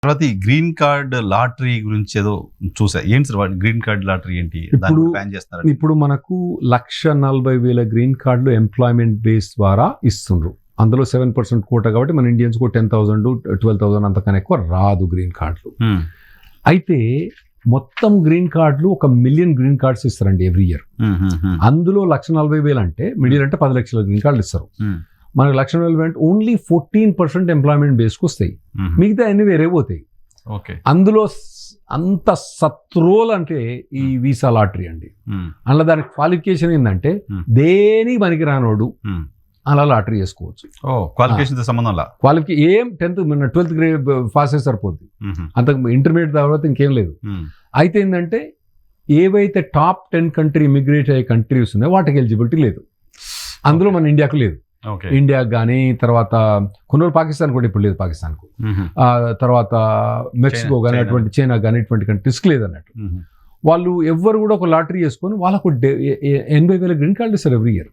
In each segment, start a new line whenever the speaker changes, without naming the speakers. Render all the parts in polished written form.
తర్వాత ఈ green card lottery గురించి ఏదో చూసా. ఏంటి సార్ గ్రీన్ కార్డ్ లాటరీ ఏంటి?
ఇప్పుడు
ప్లాన్ చేస్తున్నారు.
ఇప్పుడు మనకు 1,40,000 గ్రీన్ కార్డులు ఎంప్లాయ్మెంట్ బేస్ ద్వారా ఇస్తుండ్రు. అందులో 7% కోట కాబట్టి మన ఇండియన్స్ కు 10,000 12,000 అంతకన్నా ఎక్కువ రాదు గ్రీన్ కార్డులు. అయితే మొత్తం గ్రీన్ కార్డులు 1 మిలియన్ గ్రీన్ కార్డ్స్ ఇస్తారండి ఎవ్రీ ఇయర్. అందులో 1,40,000 అంటే మిడిల్ అంటే 10 లక్షల గ్రీన్ కార్డులు ఇస్తారు. మనకు 1,40,000 అంటే ఓన్లీ 14% ఎంప్లాయ్మెంట్ బేస్కి వస్తాయి, మిగతా అన్ని వేరే పోతాయి. అందులో అంత సత్రోల్ అంటే ఈ వీసా లాటరీ అండి. అందులో దానికి క్వాలిఫికేషన్ ఏంటంటే దేనికి పనికి రానోడు అలా లాటరీ చేసుకోవచ్చు.
క్వాలిఫికేషన్ సంబంధం
ఏం 12th గ్రేడ్ పాస్ అయితే సరిపోద్ది, అంత ఇంటర్మీడియట్ తర్వాత ఇంకేం లేదు. అయితే ఏంటంటే ఏవైతే టాప్ 10 కంట్రీ ఇమిగ్రేట్ అయ్యే కంట్రీస్ ఉన్నాయో వాటికి ఎలిజిబిలిటీ లేదు. అందులో మన ఇండియాకు లేదు. ఇండియాకు కానీ తర్వాత కొన్ని రోజులు పాకిస్తాన్ కూడా ఇప్పుడు లేదు, పాకిస్తాన్కు తర్వాత మెక్సికో కానీ అటువంటి చైనా కానీ ఇటువంటి కంట్రీస్కి లేదు అన్నట్టు. వాళ్ళు ఎవ్వరు కూడా ఒక లాటరీ చేసుకొని వాళ్ళకు 80,000 గ్రీన్ కార్డులు ఇస్తారు ఎవ్రీ ఇయర్.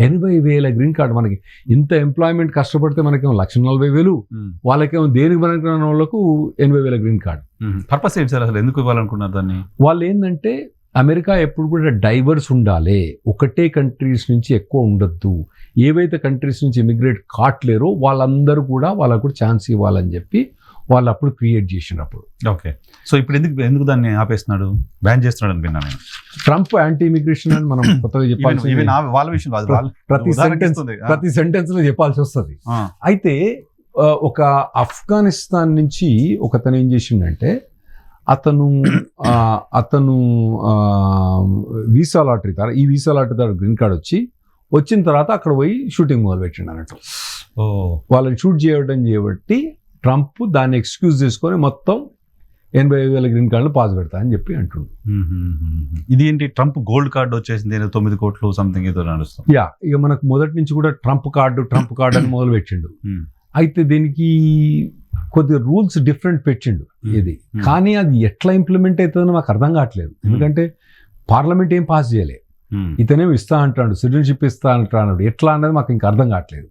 80,000 green card. మనకి ఇంత ఎంప్లాయ్మెంట్ కష్టపడితే మనకేమో 1,40,000, వాళ్ళకేమో దేనికి పనికి రాని వాళ్ళకు 80,000 గ్రీన్ కార్డు.
పర్పస్ ఏంటి సార్, అసలు ఎందుకు ఇవ్వాలనుకున్నారు దాన్ని?
వాళ్ళు ఏంటంటే అమెరికా ఎప్పుడు కూడా డైవర్స్ ఉండాలి, ఒకటే కంట్రీస్ నుంచి ఎక్కువ ఉండొద్దు. ఏవైతే కంట్రీస్ నుంచి ఇమిగ్రేట్ కావట్లేరో వాళ్ళందరూ కూడా వాళ్ళకు ఛాన్స్ ఇవ్వాలని చెప్పి వాళ్ళు అప్పుడు క్రియేట్ చేసినప్పుడు.
ఓకే, సో ఇప్పుడు ఎందుకు దాన్ని ఆపేస్తున్నాడు, బ్యాన్ చేస్తున్నాడు అని విన్నాను నేను.
ట్రంప్ యాంటీ ఇమిగ్రేషన్ అని మనం కొత్తగా చెప్పాల్సి, ప్రతి సెంటెన్స్ లో చెప్పాల్సి వస్తుంది. అయితే ఒక ఆఫ్ఘనిస్తాన్ నుంచి ఒకతను ఏం చేసిండంటే అతను వీసా లాటరీ ద్వారా, ఈ వీసా లాటరీ ద్వారా గ్రీన్ కార్డ్ వచ్చిన తర్వాత అక్కడ పోయి షూటింగ్ మొదలు పెట్టిండు అన్నట్టు. వాళ్ళని షూట్ చేయబట్టి ట్రంప్ దాన్ని ఎక్స్క్యూజ్ చేసుకొని మొత్తం 80,000 గ్రీన్ కార్డులు పాస్ పెడతా అని చెప్పి అంటుండు.
ఇది ఏంటి, ట్రంప్ గోల్డ్ కార్డు వచ్చేసింది 9 కోట్లు సంథింగ్ ఏదో నడుస్తుంది.
ఇక మనకు మొదటి నుంచి కూడా ట్రంప్ కార్డు అని మొదలు పెట్టిండు. అయితే దీనికి కొద్ది రూల్స్ డిఫరెంట్ పెట్టిండు ఇది, కానీ అది ఎట్లా ఇంప్లిమెంట్ అవుతుందో మాకు అర్థం కావట్లేదు. ఎందుకంటే పార్లమెంట్ ఏం పాస్ చేయలే, ఇతనేం ఇస్తా అంటాడు, సిటిజన్షిప్ ఇస్తా అంటాడు, ఎట్లా అన్నది మాకు ఇంకా అర్థం కావట్లేదు.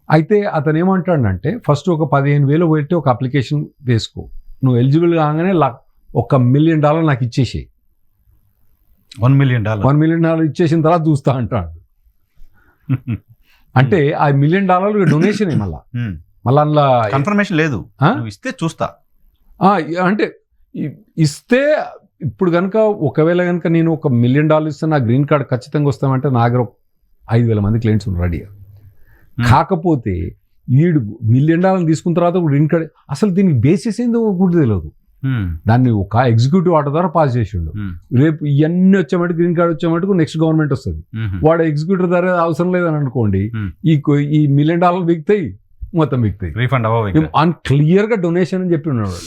అయితే అతను ఏమంటాడంటే ఫస్ట్ ఒక 15,000 పెట్టి ఒక అప్లికేషన్ వేసుకో, నువ్వు ఎలిజిబుల్ కాగానే $1 మిలియన్ నాకు ఇచ్చేసేయి.
$1
మిలియన్ ఇచ్చేసిన తర్వాత చూస్తా అంటాడు. అంటే ఆ $1 మిలియన్ డొనేషన్ మళ్ళా అందులో
కన్ఫర్మేషన్ లేదు, ఇస్తే చూస్తా
అంటే ఇస్తే. ఇప్పుడు కనుక ఒకవేళ కనుక నేను $1 మిలియన్ ఇస్తే నా గ్రీన్ కార్డ్ ఖచ్చితంగా వస్తామంటే నా దగ్గర 5,000 మంది క్లయింట్స్ ఉన్నారు రెడీగా. కాకపోతే $1 మిలియన్ తీసుకున్న తర్వాత గ్రీన్ కార్డ్ అసలు దీనికి బేసిస్ ఏందో కూడా తెలియదు. దాన్ని ఒక ఎగ్జిక్యూటివ్ ఆర్డర్ ద్వారా పాస్ చేసిండు. రేపు ఇవన్నీ వచ్చేమటు గ్రీన్ కార్డ్ వచ్చేమటుకు నెక్స్ట్ గవర్నమెంట్ వస్తుంది, వాడు ఎగ్జిక్యూటివ్ ద్వారా అవసరం లేదని అనుకోండి, ఈ $1 మిలియన్ బిగుతాయి, మొత్తం బిగుతాయి, రీఫండ్ క్లియర్ గా డొనేషన్ అని చెప్పి ఉన్నాడు.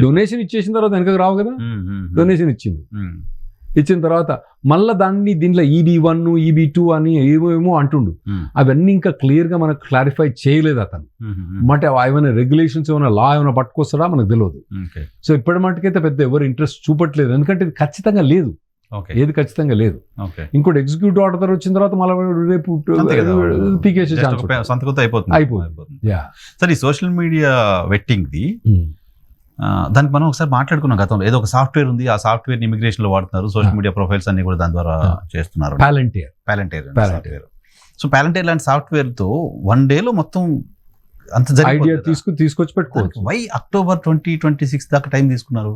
డొనేషన్ ఇచ్చేసిన తర్వాత వెనక రావు కదా, డొనేషన్ ఇచ్చిన తర్వాత మళ్ళీ దీంట్లో EB1 EB2 అని ఏమేమో అంటుండు. అవన్నీ ఇంకా క్లియర్ గా మనకు క్లారిఫై చేయలేదు అతను. అంటే ఏమైనా రెగ్యులేషన్స్ ఏమైనా లా ఏమైనా పట్టుకొస్తాడా మనకు తెలియదు. సో ఇప్పటి మటుకైతే పెద్ద ఎవరు ఇంట్రెస్ట్ చూపట్లేదు, ఎందుకంటే ఇది ఖచ్చితంగా లేదు, ఏది ఖచ్చితంగా లేదు. ఇంకోటి ఎగ్జిక్యూటివ్ ఆర్డర్ వచ్చిన తర్వాత మళ్ళీ రేపు పీకేసే ఛాన్స్ అయిపోతుంది.
సరే, ఈ సోషల్ మీడియా వెట్టింగ్ది దానికి మనం ఒకసారి మాట్లాడుకున్నాం గతంలో. ఏదో ఒక సాఫ్ట్వేర్ ఉంది, ఆ సాఫ్ట్వేర్ ఇమిగ్రేషన్ లో వాడుతున్నారు, సోషల్ మీడియా ప్రొఫైల్స్ అన్ని కూడా దాని ద్వారా చేస్తున్నారు. పాలంటీర్. సో పాలంటీర్ లాంటి సాఫ్ట్వేర్ తో 1 డేలో మొత్తం అంత
ఐడియా తీసుకొచ్చి పెట్టుకోవచ్చు.
వై అక్టోబర్ 2026 దాకా టైం తీసుకున్నారు?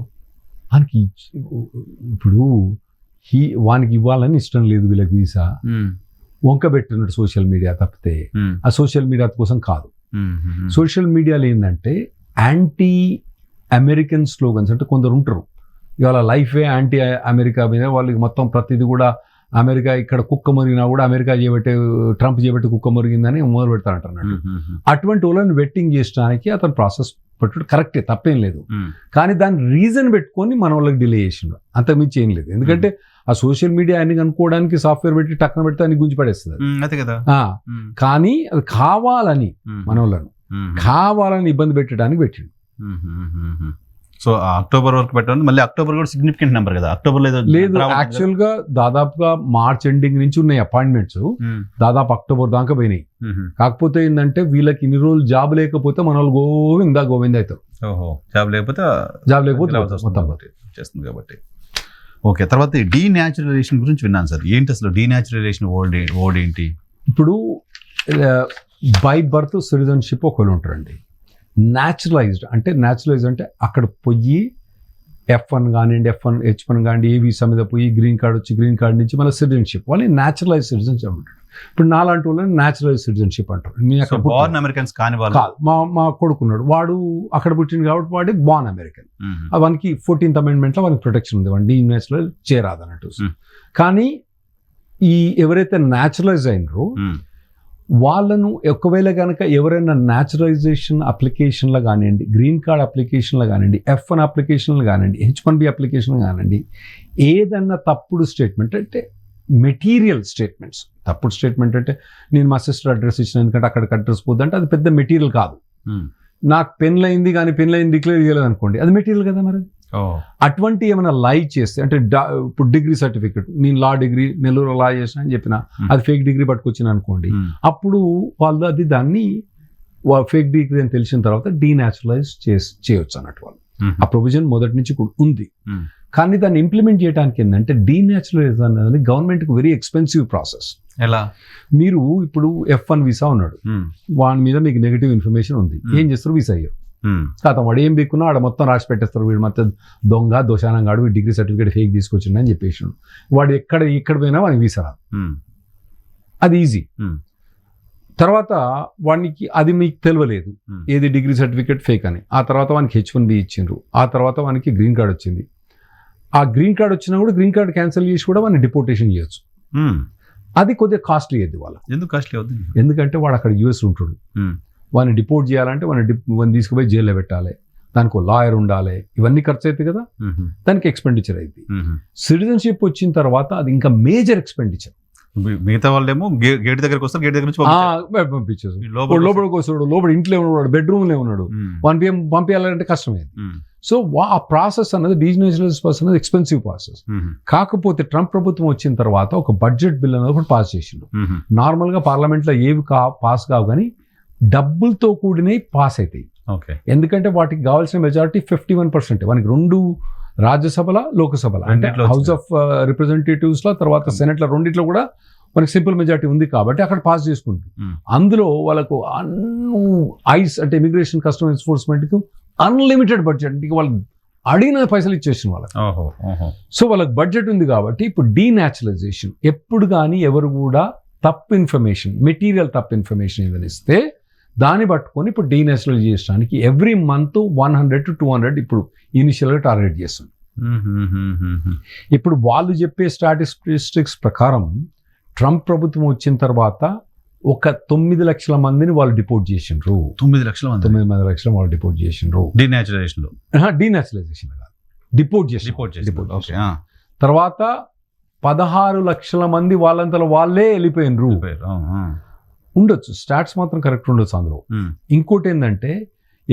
ఇప్పుడు వానికి ఇవ్వాలని ఇష్టం లేదు వీళ్ళకి వీసా, వంక పెట్టినట్టు సోషల్ మీడియా తప్పితే ఆ సోషల్ మీడియా కోసం కాదు. సోషల్ మీడియాలో ఏంటంటే యాంటీ అమెరికన్ స్లోగన్స్, అంటే కొందరు ఉంటారు ఇవాళ లైఫే యాంటీ అమెరికా మీద, వాళ్ళకి మొత్తం ప్రతిదీ కూడా అమెరికా, ఇక్కడ కుక్క మురిగినా కూడా అమెరికా ట్రంప్ చేయబట్టి కుక్క మురిగిందని మొదలు పెడతానంటున్నాడు. అటువంటి వాళ్ళని వెట్టింగ్ చేయడానికి అతను ప్రాసెస్ పెట్టడం కరెక్టే, తప్పేం లేదు. కానీ దాని రీజన్ పెట్టుకొని మన వాళ్ళకి డిలే చేసిండు, అంతకుమించి ఏం లేదు. ఎందుకంటే ఆ సోషల్ మీడియా అన్ని కనుక్కోవడానికి సాఫ్ట్వేర్ పెట్టి టక్కన పెడితే అన్ని గుంజి పడేస్తుంది. కానీ అది కావాలని మన వాళ్ళను ఇబ్బంది పెట్టడానికి పెట్టిండు.
సో అక్టోబర్ వరకు పెట్టండి. మళ్ళీ అక్టోబర్ కూడా సిగ్నిఫికెంట్ నెంబర్ కదా, అక్టోబర్
లేదు. యాక్చువల్ గా దాదాపుగా మార్చ్ ఎండింగ్ నుంచి ఉన్నాయి అపాయింట్మెంట్స్, దాదాపు అక్టోబర్ దాకా పోయినాయి. కాకపోతే ఏంటంటే వీళ్ళకి ఇన్ని రోజులు జాబ్ లేకపోతే మన వాళ్ళు గోవింద అవుతారు.
జాబ్ లేకపోతే చేస్తుంది కాబట్టి. ఓకే, తర్వాత డీన్యాచురలైజేషన్ గురించి విన్నాను సార్. ఏంటి అసలు డీన్యాచురలైజేషన్ వర్డ్ ఏంటి?
ఇప్పుడు బై బర్త్ సిటిజన్షిప్ ఒకళ్ళు ఉంటారండి. న్యాచురలైజ్డ్ అంటే అక్కడ పోయి F1 కానివ్వండి, H1 కానివ్వండి, ఏ వీసా మీద పోయి గ్రీన్ కార్డ్ వచ్చి గ్రీన్ కార్డ్ నుంచి మళ్ళీ సిటిజన్షిప్, వాళ్ళని న్యాచురలైజ్ సిటిజన్షిప్ అంటారు. ఇప్పుడు నాలాంటి వాళ్ళని న్యాచురలైజ్ సిటిజన్షిప్ అంటారు.
బార్న్ అమెరికన్స్ కాని వాళ్ళు
కాదు. మా కొడుకున్నాడు, వాడు అక్కడ పుట్టింది కాబట్టి వాడి బార్న్ అమెరికన్. వానికి 14th Amendment లో వానికి ప్రొటెక్షన్ ఉంది, వాడిని డీన్యాచురలైజ్ చేయరాదు అన్నట్టు. కానీ ఈ ఎవరైతే న్యాచురలైజ్ అయినరో వాళ్ళను ఒకవేళ కనుక ఎవరైనా న్యాచురలైజేషన్ అప్లికేషన్లో కానివ్వండి, గ్రీన్ కార్డ్ అప్లికేషన్లో కానివ్వండి, F1 అప్లికేషన్లో కానివ్వండి, H1B అప్లికేషన్లో కానివ్వండి, ఏదన్నా తప్పుడు స్టేట్మెంట్ అంటే మెటీరియల్ స్టేట్మెంట్స్, తప్పుడు స్టేట్మెంట్ అంటే నేను మా సిస్టర్ అడ్రస్ ఇచ్చిన ఎందుకంటే అక్కడికి అడ్రస్ పోద్దంటే అది పెద్ద మెటీరియల్ కాదు. నాకు పెన్లైంది కానీ పెన్లైన్ డిక్లేర్ చేయలేదు అనుకోండి, అది మెటీరియల్ కదా. మరి అటువంటి ఏమైనా లై చేస్తే అంటే ఇప్పుడు డిగ్రీ సర్టిఫికెట్, నేను లా డిగ్రీ నెల్లూరు లా చేసిన అని చెప్పిన అది ఫేక్ డిగ్రీ పట్టుకొచ్చిన అనుకోండి, అప్పుడు వాళ్ళు అది దాన్ని ఫేక్ డిగ్రీ అని తెలిసిన తర్వాత డీన్యాచురలైజ్ చేయొచ్చు అన్నట్టు. వాళ్ళు ఆ ప్రొవిజన్ మొదటి నుంచి ఉంది. కానీ దాన్ని ఇంప్లిమెంట్ చేయడానికి ఏంటంటే డీన్యాచురలైజ్ అనేది గవర్నమెంట్కి వెరీ ఎక్స్పెన్సివ్ ప్రాసెస్.
ఎలా?
మీరు ఇప్పుడు F1 వీసా ఉన్నాడు, వాని మీద మీకు నెగిటివ్ ఇన్ఫర్మేషన్ ఉంది, ఏం చేస్తారు? వీసా అయ్యారు కాదు, వాడు ఏం బిక్కున్నా ఆడ మొత్తం రాసి పెట్టేస్తారు. వీడు మొత్తం దొంగ దోషానంగాడు, వీడు డిగ్రీ సర్టిఫికేట్ ఫేక్ తీసుకొచ్చిండు అని చెప్పేసి వాడు ఎక్కడ పోయినా వాడికి వీసా రాదు. అది ఈజీ. తర్వాత వానికి అది మీకు తెలియలేదు ఏది డిగ్రీ సర్టిఫికేట్ ఫేక్ అని. ఆ తర్వాత వానికి H1B ఇచ్చిండ్రు, ఆ తర్వాత వానికి గ్రీన్ కార్డ్ వచ్చింది. ఆ గ్రీన్ కార్డ్ వచ్చినా కూడా గ్రీన్ కార్డ్ క్యాన్సిల్ చేసి కూడా వాడిని డిపోర్టేషన్ చేయొచ్చు. అది కొద్దిగా కాస్ట్లీ అయ్యింది వాళ్ళకి.
ఎందుకు కాస్ట్లీ అవుతుంది?
ఎందుకంటే వాడు అక్కడ US ఉంటాడు, వాడిని డిపోర్ట్ చేయాలంటే వాడిని తీసుకుపోయి జైల్లో పెట్టాలి, దానికి లాయర్ ఉండాలి, ఇవన్నీ ఖర్చు అవుతాయి కదా, దానికి ఎక్స్పెండిచర్ అయింది. సిటిజన్షిప్ వచ్చిన తర్వాత అది ఇంకా మేజర్ ఎక్స్పెండిచర్.
మిగతా వాళ్ళేమో గేట్ దగ్గరకు వస్తారు, గేట్ దగ్గర నుంచి
పంపించేస్తారు, లోపలికి వస్తాడు, లోపల ఇంట్లో ఉన్నాడు, బెడ్రూమ్లో ఉన్నాడు, వానికి పంపించాలంటే కష్టమైంది. సో ఆ ప్రాసెస్ అనేది డీన్యాచురలైజ్ ప్రాసెస్ అనేది ఎక్స్పెన్సివ్ ప్రాసెస్. కాకపోతే ట్రంప్ ప్రభుత్వం వచ్చిన తర్వాత ఒక బడ్జెట్ బిల్ అనేది ఒకటి పాస్ చేసిండు. నార్మల్గా పార్లమెంట్లో ఏవి పాస్ కావు కానీ డబ్బులతో కూడినవి పాస్ అవుతాయి. ఎందుకంటే వాటికి కావాల్సిన మెజారిటీ 51%. వానికి 2 రాజ్యసభల లోకసభల అంటే హౌస్ ఆఫ్ రిప్రజెంటేటివ్స్ లో తర్వాత సెనెట్ లో రెండిట్లో కూడా మనకి సింపుల్ మెజారిటీ ఉంది కాబట్టి అక్కడ పాస్ చేసుకుంటారు. అందులో వాళ్ళకు ఐస్ అంటే ఇమిగ్రేషన్ కస్టమ్ ఎన్ఫోర్స్మెంట్ కు అన్లిమిటెడ్ బడ్జెట్, అంటే వాళ్ళకి అడిగిన పైసలు ఇచ్చేసిన వాళ్ళకి. సో వాళ్ళకి బడ్జెట్ ఉంది కాబట్టి ఇప్పుడు డీన్యాచురలైజేషన్ ఎప్పుడు కానీ ఎవరు కూడా తప్పు ఇన్ఫర్మేషన్, మెటీరియల్ తప్పు ఇన్ఫర్మేషన్ ఏదైనా ఇస్తే దాన్ని పట్టుకొని ఇప్పుడు డీన్యాచురలైజ్ చేయడానికి ఎవ్రీ మంత్ 100 to 200 ఇప్పుడు ఇనిషియల్గా టార్గెట్ చేస్తుంది. ఇప్పుడు వాళ్ళు చెప్పే స్టాటిస్టిక్స్ ప్రకారం ట్రంప్ ప్రభుత్వం వచ్చిన తర్వాత ఒక 9 లక్షల మందిని వాళ్ళు డిపోర్ట్ చేసిండ్రు.
9 లక్షల మంది
9 లక్షల వాళ్ళు డిపోర్ట్ చేసిండ్రు.
డీన్యాచురలైజేషన్
కాదు, డిపోర్ట్ చేసి తర్వాత 16 లక్షల మంది వాళ్ళంతలో వాళ్ళే వెళ్ళిపోయినరు. ఉండొచ్చు, స్టాట్స్ మాత్రం కరెక్ట్ ఉండొచ్చు అందులో. ఇంకోటి ఏంటంటే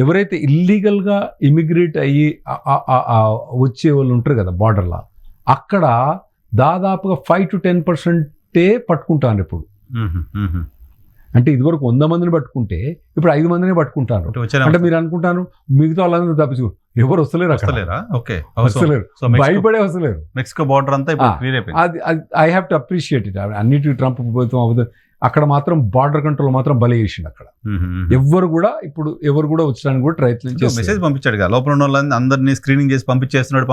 ఎవరైతే ఇల్లీగల్గా ఇమిగ్రేట్ అయ్యి వచ్చే వాళ్ళు ఉంటారు కదా బార్డర్లో, అక్కడ దాదాపుగా 5 to 10% పట్టుకుంటారు ఇప్పుడు. అంటే ఇదివరకు 100 మందిని పట్టుకుంటే ఇప్పుడు 5 మందిని పట్టుకుంటారు. అంటే మీరు అనుకుంటారు మిగతా వాళ్ళందరూ తప్పించు, ఎవరు వస్తలేరు, వస్తలేరు, భయపడే వస్తలేరు.
మెక్సికో బార్డర్ అంతా
అది I have to appreciate it. అన్నిటి ట్రంప్ ప్రభుత్వం అవుతుంది, అక్కడ మాత్రం బార్డర్ కంట్రోల్ మాత్రం బలి చేసిండు. అక్కడ ఎవరు కూడా వచ్చడానికి కూడా ప్రయత్నం చేసి
మెసేజ్ పంపించాడు కదా, లోపల ఉన్న వాళ్ళని అందరినీ స్క్రీనింగ్ చేసి పంపించేస్తున్నాడు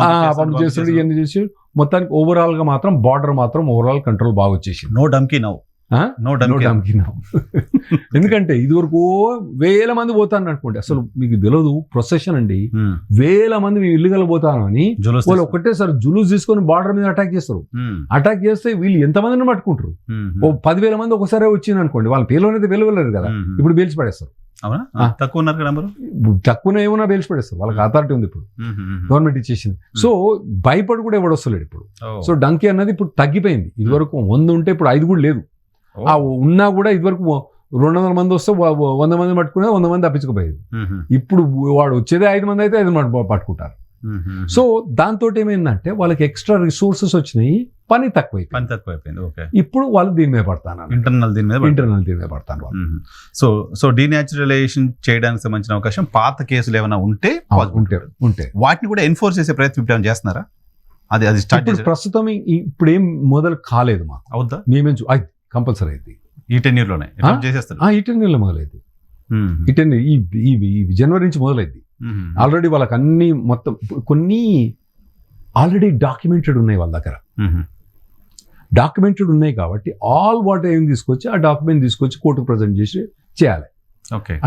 ఇవన్నీ చేసి మొత్తానికి ఓవరాల్ గా మాత్రం బార్డర్ మాత్రం ఓవరాల్ కంట్రోల్ బాగా వచ్చేసింది.
నో డమ్కీ నౌ.
ఎందుకంటే ఇదివరకు 1000 మంది పోతాను అనుకోండి, అసలు మీకు తెలియదు ప్రొసెషన్ అండి, 1000 మంది మేము ఇల్లుగల పోతాను అని వాళ్ళు ఒకటేసారి జులూస్ తీసుకొని బార్డర్ మీద అటాక్ చేస్తారు. అటాక్ చేస్తే వీళ్ళు ఎంతమందిని పట్టుకుంటారు, 10,000 మంది ఒకసారి వచ్చింది అనుకోండి, వాళ్ళ పేర్లోనైతే వెలువలేరు కదా, ఇప్పుడు బేల్చి పడేస్తారు. తక్కువ ఏమన్నా బేల్చి పడేస్తారు, వాళ్ళకి అథారిటీ ఉంది ఇప్పుడు, గవర్నమెంట్ ఇచ్చేసింది. సో భయపడి కూడా ఎవడు వస్తలేడు ఇప్పుడు. సో డంకీ అన్నది ఇప్పుడు తగ్గిపోయింది. ఇదివరకు 100 ఉంటే ఇప్పుడు 5 కూడా లేదు. ఉన్నా కూడా ఇదివరకు 200 మంది వస్తే 100 మంది పట్టుకునే 100 మంది తప్పించుకుపోయేది. ఇప్పుడు వాడు వచ్చేదే 5 మంది అయితే 5 మంది పట్టుకుంటారు. సో దాంతో ఏమైందంటే వాళ్ళకి ఎక్స్ట్రా రిసోర్సెస్ వచ్చినాయి, పని తక్కువైపోయింది. ఇప్పుడు వాళ్ళు దీని మీద పడతాను, ఇంటర్నల్ దీని మీద పడతాను వాళ్ళు.
సో డీనాచురలైజేషన్ చేయడానికి సంబంధించిన అవకాశం పాత కేసులు ఏమైనా ఉంటే వాటిని కూడా ఎన్ఫోర్స్ చేసే ప్రయత్నం ఇప్పుడు చేస్తున్నారా? అది స్టార్ట్
ప్రస్తుతం ఇప్పుడు ఏం మొదలు కాలేదు మాకు.
అవుద్దా?
మేమేం కంపల్సరీ అయితే
ఈ 10 year లోనే చేసేస్తారు.
ఈ 10 year లో మొదలైంది. ఈ జనవరి నుంచి మొదలైంది. ఆల్రెడీ వాళ్ళకి అన్ని మొత్తం కొన్ని ఆల్రెడీ డాక్యుమెంటెడ్ ఉన్నాయి వాళ్ళ దగ్గర. డాక్యుమెంటెడ్ ఉన్నాయి కాబట్టి ఆల్ వాట్ ఏం తీసుకొచ్చి ఆ డాక్యుమెంట్ తీసుకొచ్చి కోర్టుకు ప్రజెంట్ చేసి చేయాలి.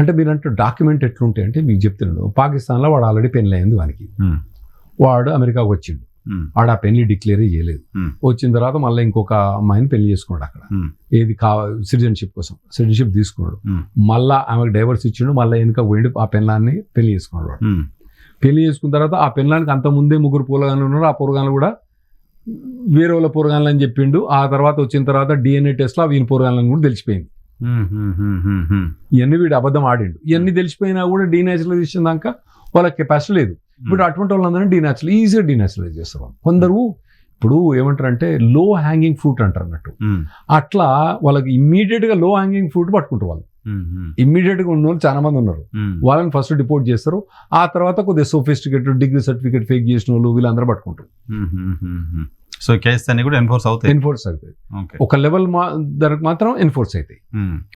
అంటే మీరంటే డాక్యుమెంట్ ఎట్లుంటాయి అంటే మీకు చెప్తున్నాడు, పాకిస్తాన్లో వాడు ఆల్రెడీ పెళ్లి అయింది వానికి, వాడు అమెరికాకు వచ్చిండు, వాడు ఆ పెళ్లి డిక్లేర్ చేయలేదు, వచ్చిన తర్వాత మళ్ళీ ఇంకొక అమ్మాయిని పెళ్లి చేసుకున్నాడు అక్కడ, ఏది సిటిజన్షిప్ కోసం సిటిజన్షిప్ తీసుకున్నాడు, మళ్ళా ఆమెకు డైవర్స్ ఇచ్చిండు, మళ్ళీ వెనుక పోయిండు, ఆ పెళ్ళాన్ని పెళ్లి చేసుకున్నాడు. వాడు పెళ్లి చేసుకున్న తర్వాత ఆ పెళ్ళానికి అంత ముందే 3 పూలగాన్లు ఉన్నారు, ఆ పూరగాన్లు కూడా వేరే వాళ్ళ పూరగాన్లు అని చెప్పిండు. ఆ తర్వాత వచ్చిన తర్వాత DNA టెస్ట్లో వీని పూరగాన్లని కూడా తెలిసిపోయింది. ఇవన్నీ వీడు అబద్ధం ఆడిండు. ఇవన్నీ తెలిసిపోయినా కూడా డీనాచురలైజేషన్ దాకా వాళ్ళకి కెపాసిటీ లేదు. ఇప్పుడు అటువంటి వాళ్ళందరినీ ఈజీగా డీనాచురలైజ్ చేస్తారు. కొందరు ఇప్పుడు ఏమంటారంటే లో హ్యాంగింగ్ ఫ్రూట్ అంటారు అన్నట్టు, అట్లా వాళ్ళకి ఇమ్మీడియట్ గా లో హ్యాంగింగ్ ఫ్రూట్ పట్టుకుంటారు. వాళ్ళు ఇమ్మీడియట్ గా ఉన్న వాళ్ళు చాలా మంది ఉన్నారు. వాళ్ళని ఫస్ట్ డిపోర్ట్ చేస్తారు, ఆ తర్వాత కొద్దిగా సోఫిస్టికేటెడ్ డిగ్రీ సర్టిఫికేట్ ఫేక్ చేసిన వాళ్ళు వీళ్ళందరూ పట్టుకుంటారు.
సో కేసు అన్ని కూడా ఎన్ఫోర్స్ అవుతాయి.
ఒక లెవెల్ మాత్రం ఎన్ఫోర్స్ అవుతాయి.